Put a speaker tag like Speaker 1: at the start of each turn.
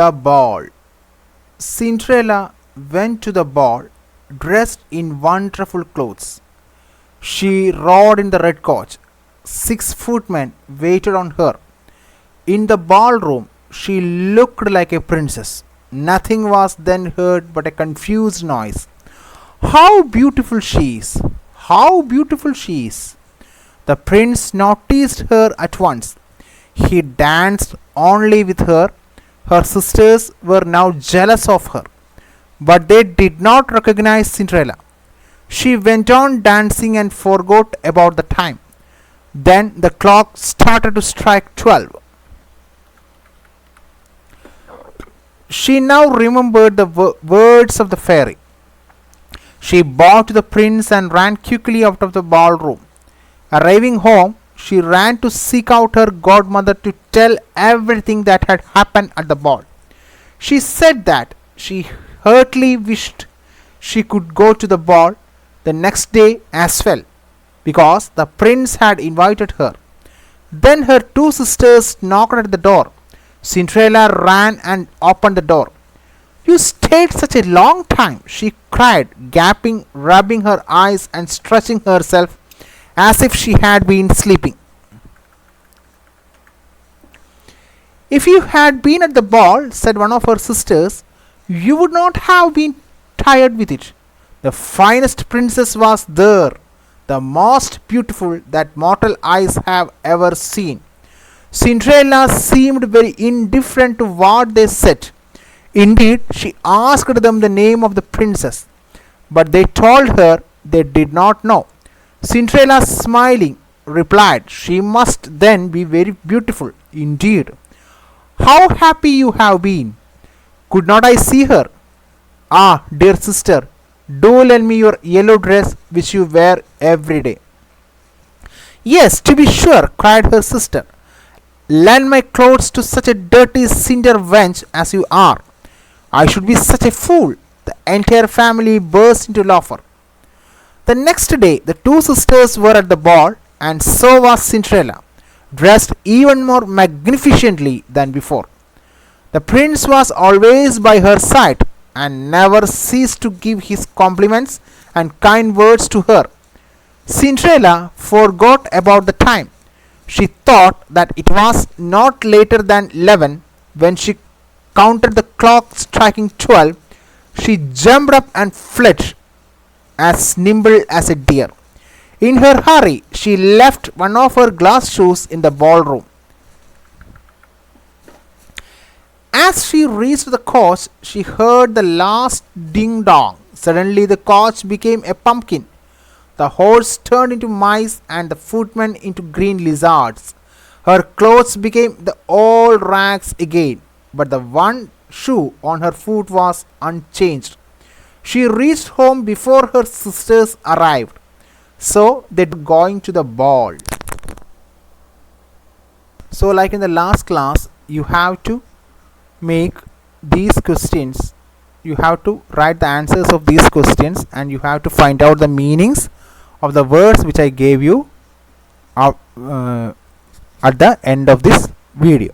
Speaker 1: The ball. Cindrella went to the ball dressed in wonderful clothes. She rode in the red coach. 6 footmen waited on her. In the ballroom, she looked like a princess. Nothing was then heard but a confused noise. How beautiful she is! How beautiful she is! The prince noticed her at once. He danced only with her. Her sisters were now jealous of her, but they did not recognize Cindrella. She went on dancing and forgot about the time. Then the clock started to strike 12. She now remembered the words of the fairy. She bowed to the prince and ran quickly out of the ballroom. Arriving home, she ran to seek out her godmother to tell everything that had happened at the ball. She said that she heartily wished she could go to the ball the next day as well, because the prince had invited her. Then her 2 sisters knocked at the door. Cindrella ran and opened the door. "You stayed such a long time," she cried, gaping, rubbing her eyes and stretching herself as if she had been sleeping. "If you had been at the ball," said one of her sisters, "you would not have been tired with it. The finest princess was there, the most beautiful that mortal eyes have ever seen." Cindrella seemed very indifferent to what they said. Indeed, she asked them the name of the princess, but they told her they did not know. Cindrella, smiling, replied, "She must then be very beautiful indeed. How happy you have been! Could not I see her? Ah, dear sister, do lend me your yellow dress which you wear every day." "Yes, to be sure," cried her sister. "Lend my clothes to such a dirty cinder wench as you are. I should be such a fool." The entire family burst into laughter. The next day, the 2 sisters were at the ball, and so was Cindrella, dressed even more magnificently than before. The prince was always by her side, and never ceased to give his compliments and kind words to her. Cindrella forgot about the time. She thought that it was not later than 11 when she counted the clock striking 12. She jumped up and fled as nimble as a deer. In her hurry, she left one of her glass shoes in the ballroom. As she reached the coach, she heard the last ding dong. Suddenly the coach became a pumpkin. The horse turned into mice and the footmen into green lizards. Her clothes became the old rags again, but the one shoe on her foot was unchanged. She reached home before her sisters arrived, so they were going to the ball. So, like in the last class, you have to make these questions. You have to write the answers of these questions, and you have to find out the meanings of the words which I gave you at the end of this video.